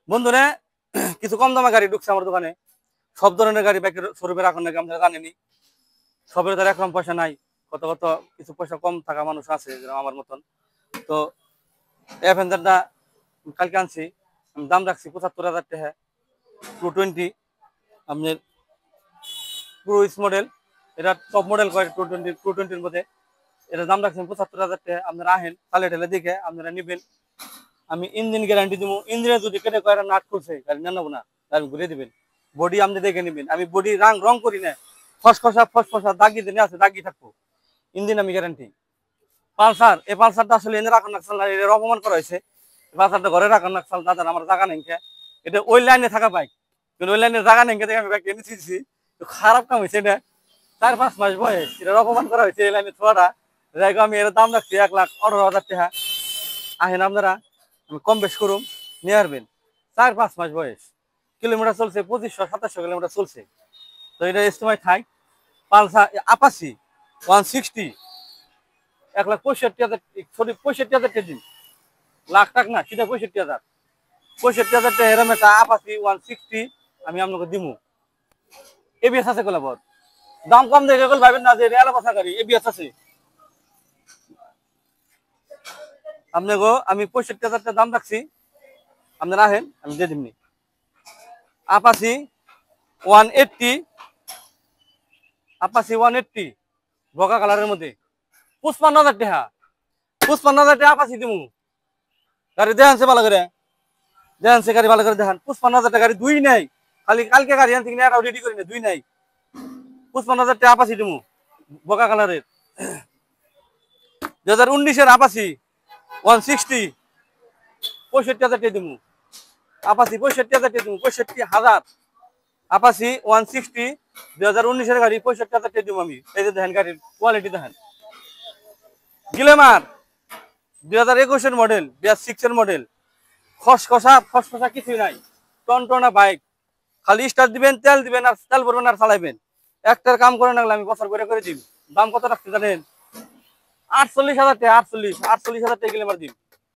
বন্ধুরা কিছু কম দামে গাড়ি ঢুকছে আমার দোকানে। সব ধরনের গাড়ি বাইকের শোরুমে রাখুন নাকি আপনারা জানেনি। সবের দ্বারা একরকম পয়সা নাই, কত কত কিছু পয়সা কম থাকা মানুষ আছে যেরকম আমার মতন। তো অ্যাভেঞ্জারটা কালকে আনছি, আমি দাম রাখছি ৭৫,০০০ টাকা। 220 আপনার ক্রুইজ মডেল, এটা টপ মডেল করে 220 মধ্যে। এটার দাম রাখছেন ৭৫,০০০ টাকা। আপনারা আহেন তালে ঠেলে দেখে আপনারা নেবেন। আমি ইঞ্জিন গ্যারান্টি দিব। ইঞ্জিনে যদি কেটে কয়েকটা নাট খুলছে গাড়ি নেবো না, গাড়ি ঘুরে দিবেন। বডি আপনি দেখে নেবেন, আমি বডি রং করি না। ফসফসা দাগি দিনে আছে, দাগি থাকবো। ইঞ্জিন আমি গ্যারান্টি। পালসার, এই পালসারটা আসলে এনে রাখার নাকসাল না, এর অপমান করা হয়েছে। পালসারটা ঘরে রাখার নাকসাল, দাদা আমার জায়গা নেই। এটা ওই লাইনে থাকা বাইক, কিন্তু ওই লাইনে জায়গা নেই দেখে আমি বাইক এনে দিয়েছি। খারাপ কাম হয়েছে এটা। 4-5 মাস বয়স, এটার অপমান করা হয়েছে এই লাইনে ছোয়াটা। যাই আমি এর দাম রাখছি ১,১৮,০০০ টাকা। আহেন আপনারা, আমি কম বেশ করুম, নিয়ে আসবেন। 4-5 মাস বয়স, কিলোমিটার চলছে ২৫০০-২৭০০ কিলোমিটার চলছে। তো এটা সময় থাই। পালসার আপাসি 160, ১,৬৫,০০০, সরি ৬৫,০০০ কেজি, লাখ টাকা না, সেটা ৬৫,০০০। ৬৫,০০০ টাকা এরম একটা আপাসি 160 আমি আপনাকে দিমু। এবিএস আছে কলাবর, দাম কম দেখে গেল ভাবেন না যে এটা এলাকা গাড়ি, এবিএস আছে আপনাকে। আমি ৬৫,০০০ টাকা দাম রাখছি, আপনারা আহেন আমি দিয়ে দিমনি। আপাসি 180, আপাসি 180 বগা কালারের মধ্যে ৫৫,০০০ টাকা। ৫৫,০০০ টাকা আপাসি দিমু। গাড়ি দেখানছে ভালো করে, দেখানছে গাড়ি ভালো করে দেখান। ৫৫,০০০ টাকা গাড়ি দুই নাই, খালি কালকে গাড়ি আনছি কিনা রেডি করি না, দুই নাই। ৫৫,০০০ টাকা আপাসি দিমু বগা কালারের। ২০১৯-এর আপাসি 160, ৬৫,০০০ টাকা দিমু। আপাসি ৬৫,০০০ টাকা দিমু, ৬৫,০০০ আপাসি 160, ২০১৯-এর গাড়ি ৬৫,০০০ টাকা দিব আমি। এই যে দেখেন গাড়ির কোয়ালিটি দেখেন। গ্ল্যামার ২০২১-এর মডেল, ২০06-এর মডেল। ফসফসা কিছুই নাই, টনটনা বাইক। খালি স্টার্ট দিবেন, তেল দিবেন, আর তেল ভরবেন আর চালাইবেন। একটার কাম করে নাগলে আমি বছর করে দিব। দাম কত রাখতে জানেন? ৪৮,০০০ টাকা। ৪৮,০০০ টাকা গ্ল্যামার দিন।